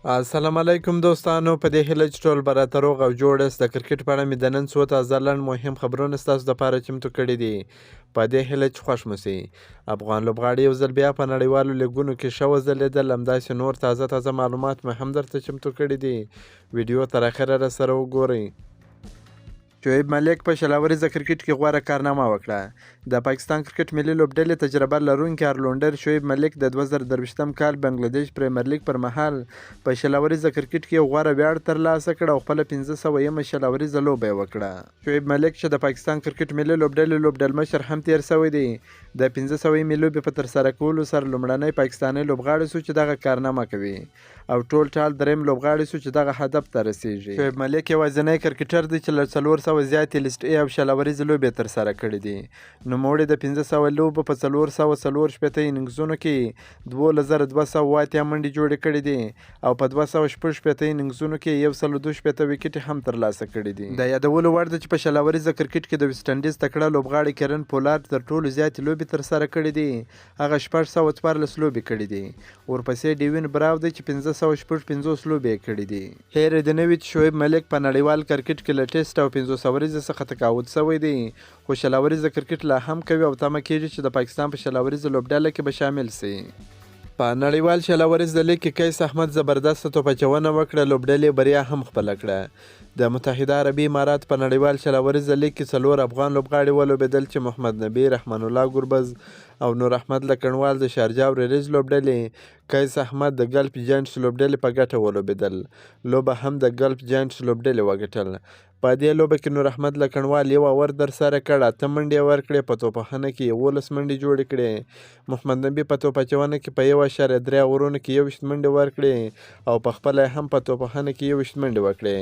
السلام علیکم دوستانو، په دې هیله چې ټول به راته روغ او جوړ یاست. د کرکټ په اړه مې د نن څو تازه لنډ مهم خبرونه ستاسو دپاره چمتو کړي دي. په دې هیله چې خوښ مو سي. افغان لوبغاړي یو ځل بیا په نړیوالو لیګونو کې ښه وځلېدل. همداسې نور تازه معلومات مې هم درته چمتو کړي دي. ویډیو تر اخره راسره وګورئ. شعیب ملک په شلاوریزه کرکټ کې غوره کارنامه وکړه. د پاکستان کرکټ ملي لوبډلې تجربه لرونکی آلراونډر شعیب ملک د 2023م کال بنگلادیش پریمیر لیګ پر مهال په شلاوریزه کرکټ کې غوره ویاړ ترلاسه کړ او خپله 500مه شلاوریزه لوبه یې وکړه. شعیب ملک چې د پاکستان کرکټ ملي لوبډلې لوبډلمشر هم تیر شوی دی، د 500مې لوبې په ترسره کولو سره لومړنی پاکستاني لوبغاړی سو چې دغه کارنامه کوي او ټول دریم لوبغاړی سو چې دغه هدف ته رسیږي. شعیب ملک یوازینی کرکټر دی چې له 400 زیاتې لیسټ ای او شلاوریزې لوبې ترسره کړي دي. نوموړي د 500 لوبو په 444 اننګزونو کې 2208 منډې جوړې کړي دي او په 216 اننګزونو کې 122 وکټې هم ترلاسه کړي دي. د یادولو وړ ده چې په شلاوریزه کرکټ کې د ویسټ انډیز تکړه لوبغاړي کیرن پولارد تر ټولو زیاتې لوبې ترسره کړي دي. هغه 614 لوبې کړي دي. ورپسې ډیوین براو دی چې 550 لوبې کړي دي. هیر د نوي چې شعیب ملک په نړیوال کرکټ کې له ټیسټ او 500 څخه تقاعد شوی دی، خو شلاوریزه کرکټ لا هم کوي او تمه کیږي چې د پاکستان په شلاوریزه لوبډله کې به شامل سي. په نړیوال شلاوریزه لیګ کې قیس احمد زبردست توپچونه وکړه. لوبډلې بریا هم خپله کړه. د متحده عربي امارات په نړیوال شلاوریزه لیګ کې 4 افغان لوبغاړي ولوبېدل چې محمد نبی، رحمان الله ګربز او نور احمد لکنوال د شارجه او ریلیز لوبډلې، قیس احمد د ګلف جاینټس لوبډلې په ګټه ولوبېدل. لوبه هم د ګلف جاینټس لوبډلې وګټل. په دې لوبه کې نور احمد لکنوال یو اور در سره کړ، 8 منډې یې ورکړې، په توپخانه کې 11 منډې جوړې کړې. محمد نبی په توپچونه کې په 1.3 اورونو کې 21 منډې ورکړې او په خپله هم په توپخانه کې 21 منډې وکړې.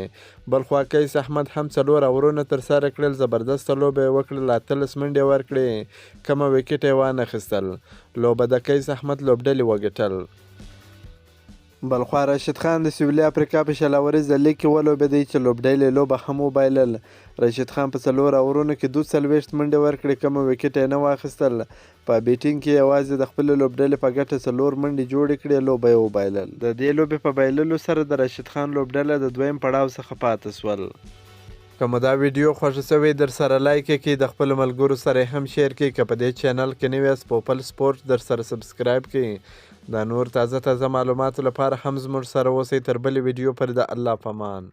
بلخوا قیس احمد هم 4 اورونه ترسره کړل. زبردسته لوبه یې وکړل، 18 منډې ورکړې، کمه وکټ یې وانخیستل. لوبه د قیس احمد لوبډلې وګټل. بلخوا راشد خان د سویلي افریقا په شلاوریزه لیګ کې ولوبېدی چې لوبډلې لوبه هم وبایلل. راشد خان په 4 اورونو کې 42 منډې ورکړې، کمه وکټ یې نه واخیستل. په بیټینګ کې یوازې د خپلې لوبډلې په ګټه 4 منډې جوړې کړې، لوبه یې وبایلل. د دې لوبې په بایللو سره د راشد خان لوبډله د دویم پړاو څخه پاتې سول. که مو دا ویډیو خوښه شوې در سره لایک کړئ، د خپلو ملګرو سره یې هم شیر کړئ. که په دې چینل کې نوي یاست پوپل سپورټ در سره سبسکرایب کړئ. دا نور تازه معلوماتو لپاره هم زموږ سره اوسئ. تر بلې ویډیو پورې د الله په امان.